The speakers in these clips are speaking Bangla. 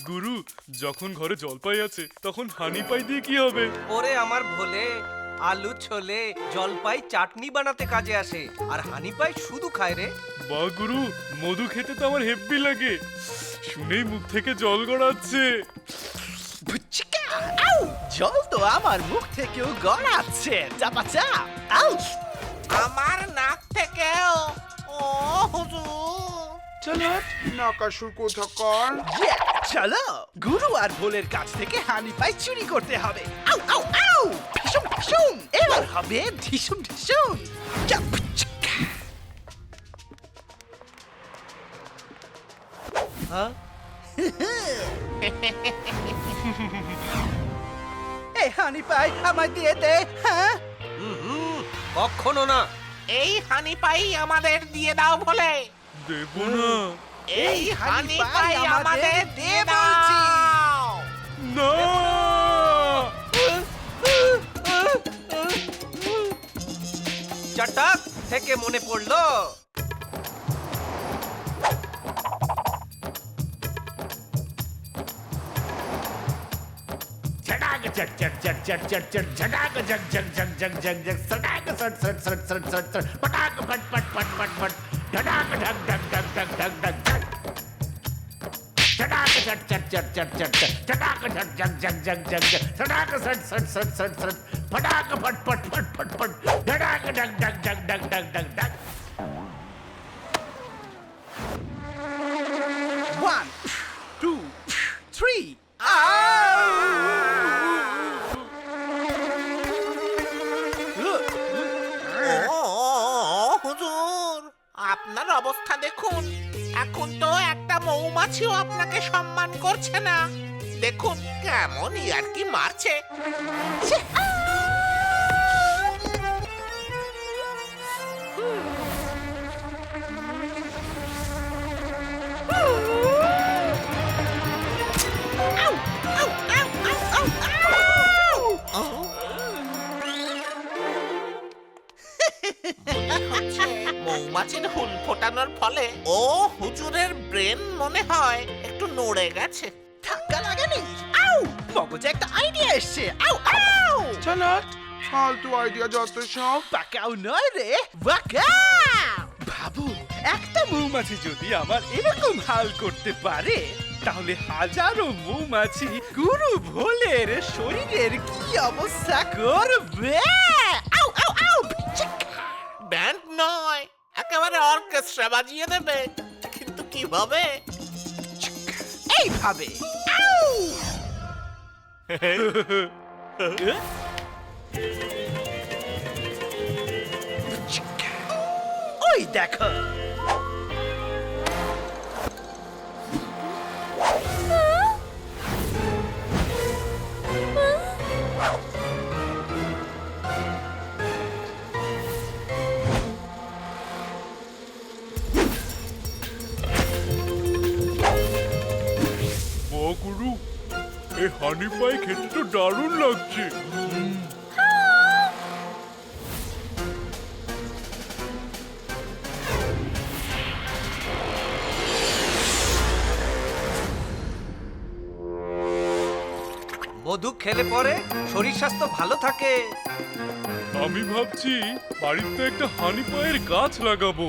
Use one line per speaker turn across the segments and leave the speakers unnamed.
গুরু, যখন ঘরে জলপাই আছে তখন হানি পাই দিয়ে কি হবে?
ওরে আমার ভোলে, আলু ছোলে জলপাই চাটনি বানাতে কাজে আসে, আর হানি পাই শুধু খায় রে।
বা গুরু, মধু খেতে তো আমার হেব্বি লাগে, শুনেই মুখ থেকে জল গড়াচ্ছে।
বুচিকা! আউ! জল তো আমার মুখ থেকেও গড়াচ্ছে। চাপা চাপ! আউ!
আমার নাক থেকেও। ও হুজুর,
চলো নাকাসুর কোথাকার।
Yeah! চলো গুরু আর ভোলের কাছ থেকে হানি পাই চুরি করতে হবে। আউ আউ আউ! ঢিসুম ঢিসুম! এবার হবে ঢিসুম ঢিসুম! চাপ! বুচিকা!
হ্যাঁ,
এই হানি পাই আমায় দিয়ে দে। হ্যাঁ?
কখনো না।
এই হানি পাই আমাদের দিয়ে দাও বলে।
দেব না।
এই হানি পাই আমাদের দিয়ে
বলছি।
দাও।
না।
চটাক থেকে মনে পড়লো,
झटाक चट चट चट चट चट चट झटाक जग जग जग जग जग जग सटाक सट सट सट सट सट सट पटाक पट पट पट पट पट झटाक ढक ढक ढक ढक ढक ढक झट झटाक चट चट चट चट चट चट झटाक ढक जग जग जग जग जग सटाक सट सट सट सट सट पटाक पट पट पट पट पट झटाक ढक ढक ढक ढक ढक ढक ढक
1 2 3
ও হুজুর, আপনার অবস্থা দেখুন। এখন তো একটা মৌমাছিও আপনাকে সম্মান করছে না। দেখুন কেমন ইয়ার্কি মারছে। মৌমাছির হুল ফোটানোর ফলে ও হুজুরের ব্রেন মনে হয় একটু নড়ে গেছে।
ধাক্কা লাগেনি। আউ! মগজে একটা আইডিয়া এসছে। আউ আউ!
চলো ফালতু আইডিয়া যত সব।
পাকাও নয় রে, বাঁকাও! ভাবু, একটা মৌমাছি যদি আমার এরকম হাল করতে পারে, তাহলে হাজারো মৌমাছি গুরু ভোলের শরীরের কি অবস্থা করবে। আউ আউ আউ! চিক্কা!
ব্যান্ড নয়, একেবারে অর্কেস্ট্রা বাজিয়ে দেবে। কিন্তু কিভাবে?
এইভাবে। আউ! চিক্কা! ওই দেখো,
বা গুরু, এই হানি পাই খেতে তো দারুণ লাগছে।
মধু খেলে পরে শরীর স্বাস্থ্য ভালো থাকে।
আমি ভাবছি বাড়িতে একটা হানি পায়ের গাছ লাগাবো।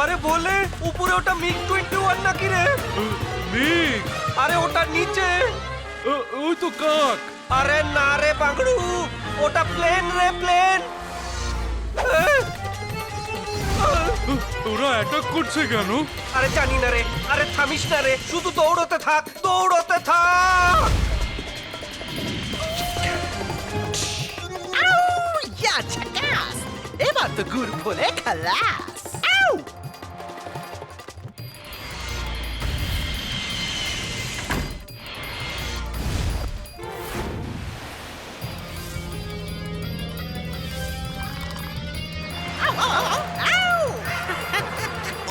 আরে বলে উপরে ওটা MiG-21 নাকি রে?
মেঘ,
আরে ওটা নিচে।
ওই তো কাক।
আরে না রে বাংড়ু, ওটা প্লেন রে, প্লেন।
ওরা অ্যাটাক করছে কেন?
আরে জানি না রে। আরে থামিস না রে, শুধু দৌড়তে থাক, দৌড়তে থাক।
আউ! ইয়া ঝাকাস! এবার তো গুরু ভোলে খালাস। আউ!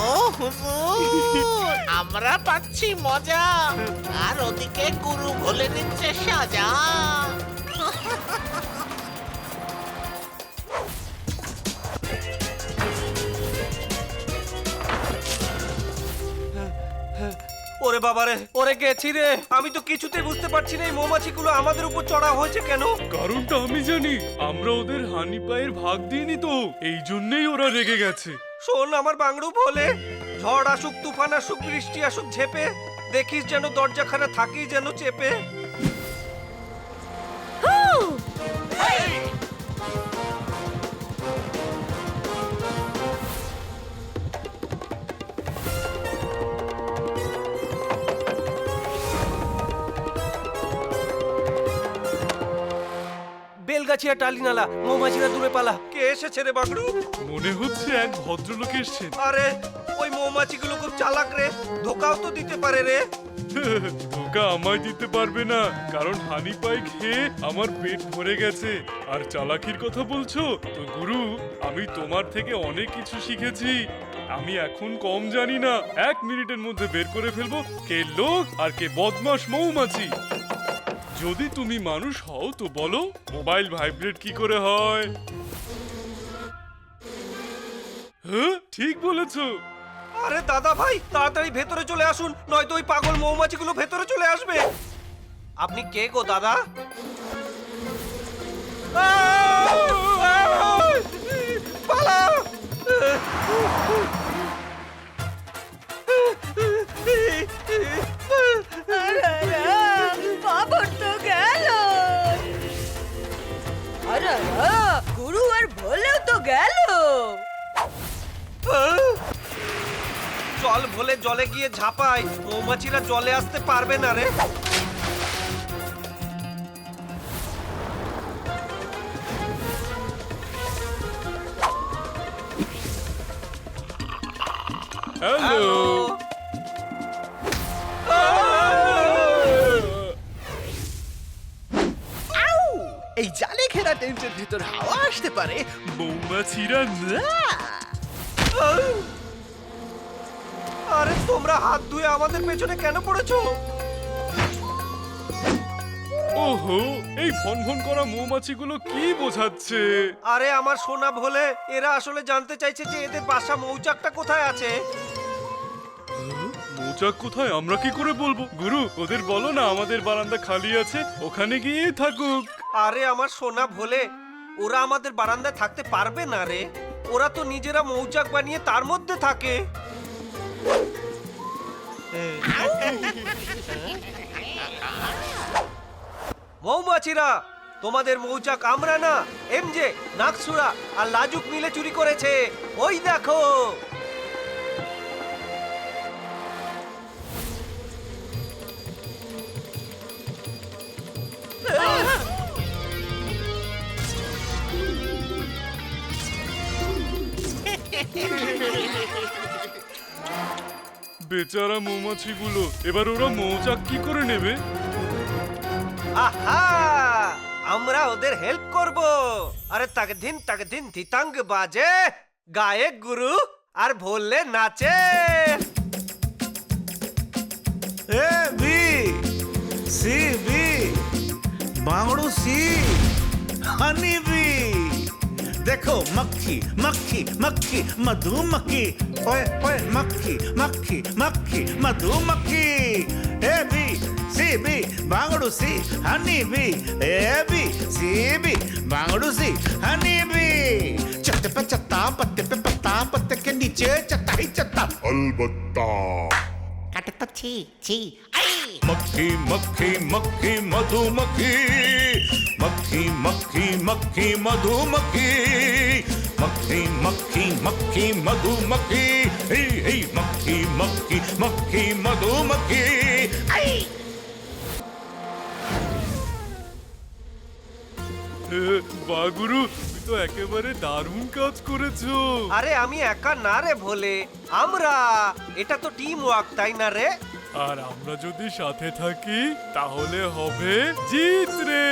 ও হুজুর আমরা পাচ্ছি মজা আর ওদিকে গুরু ভোলে নিচ্ছে সাজা।
ওরে বাবারে, ওরে গেছি রে। আমি তো কিছুতেই বুঝতে পারছি না এই মৌমাছিগুলো আমাদের উপর চড়া হয়েছে কেন।
কারণটা আমি জানি, আমরা ওদের হানি পায়ের ভাগ দিইনি তো, এই জন্যই ওরা রেগে গেছে।
শোন আমার বাংড়ু বলে, ঝড় আসুক, তুফান আসুক, বৃষ্টি আসুক ঝেপে, দেখিস যেন দরজাখানা থাকেই যেন চেপে। বেলগাছিয়া টালিনালা, মৌমাছিরা দূরে পালা। কে এসেছে রে বাগড়ু?
মনে হচ্ছে এক ভদ্রলোক এসছেন।
আরে ওই মৌমাছিগুলো খুব চালাক রে, ধোকাও তো দিতে পারে রে।
ধোকা আমায় দিতে পারবে না, কারণ হানি পাই খেয়ে আমার পেট ভরে গেছে। আর চালাকির কথা বলছো তো গুরু, আমি তোমার থেকে অনেক কিছু শিখেছি। আমি এখন কম জানি না, 1 মিনিটের মধ্যে বের করে ফেলবো কে লোক আর কে বদমাশ মৌমাছি। যদি তুমি মানুষ হও তো বলো, মোবাইল ভাইব্রেট কি করে হয়? হ্যাঁ, ঠিক বলেছো।
আরে দাদা ভাই, তাড়াতাড়ি ভেতরে চলে আসুন, নয়তো ওই পাগল মৌমাছিগুলো ভেতরে চলে আসবে। আপনি কে গো দাদা? পালা!
বাবর তো গেল। আরে গুরু আর ভোলেও তো গেল।
জল ভোলে জলে গিয়ে ঝাঁপায়, মৌমাছিরা জলে আসতে পারবে না রে।
হ্যালো।
এই জালে ঘেরা টেন্টের ভিতর হাওয়া আসতে পারে, মৌমাছিরা না।
আরে তোমরা হাত ধুয়ে আমাদের পেছনে কেন পড়েছো?
ওহো, এই ফন ফন করা মৌমাছিগুলো কি বোঝাচ্ছে?
আরে আমার সোনা ভোলে, এরা আসলে জানতে চাইছে যে এদের বাসা মৌচাকটা কোথায় আছে।
মৌচাক কোথায় আমরা কি করে বলবো? গুরু, ওদের বলো না আমাদের বারান্দা খালি আছে, ওখানে গিয়ে থাকুক।
আরে আমার সোনা ভোলে, ওরা আমাদের বারান্দায় থাকতে পারবে না রে। ওরা তো নিজেরা মৌচাক বানিয়ে তার মধ্যে থাকে। মৌমাছিরা, তোমাদের মৌচাক আমরা না, এমজে, নাকসুরা আর লাজুক মিলে চুরি করেছে। ওই দেখো।
বেচারা মৌমাছিগুলো, এবার ওরা মৌচাক কি করে নেবে?
আহা, আমরা ওদের হেল্প করব। আরে তাকে দিন থিতাঙ্গ বাজে, গায়ে গুরু আর ভোলে নাচে।
ए बी सी बी बांगड़ू सी हनी बी देखो मक्खी मक्खी मक्खी मधुमक्खी ओए ओए मक्खी मक्खी मक्खी मधुमक्खी ए बी सी बी बांगड़ू C honey bee A B C B बांगड़ू सी हनी बी चत्ते पे चत्ता पत्ते पे पत्ता पत्ते के नीचे चत्ता ही चत्ता अलबत्ता
কাটে তো ছি ছি আই
मक्खी मक्खी मक्खी मधुमक्खी मक्खी मक्खी मक्खी मधुमक्खी मक्खी मक्खी मक्खी मधुमक्खी हे हे मक्खी मक्खी मक्खी मधुमक्खी
আই
বা গুরু, তুমি তো একেবারে দারুণ কাজ করেছো।
আরে আমি একা না রে ভোলে, আমরা। এটা তো টিম ওয়ার্ক, তাই না রে?
আর আমরা যদি সাথে থাকি তাহলে হবে জিত রে।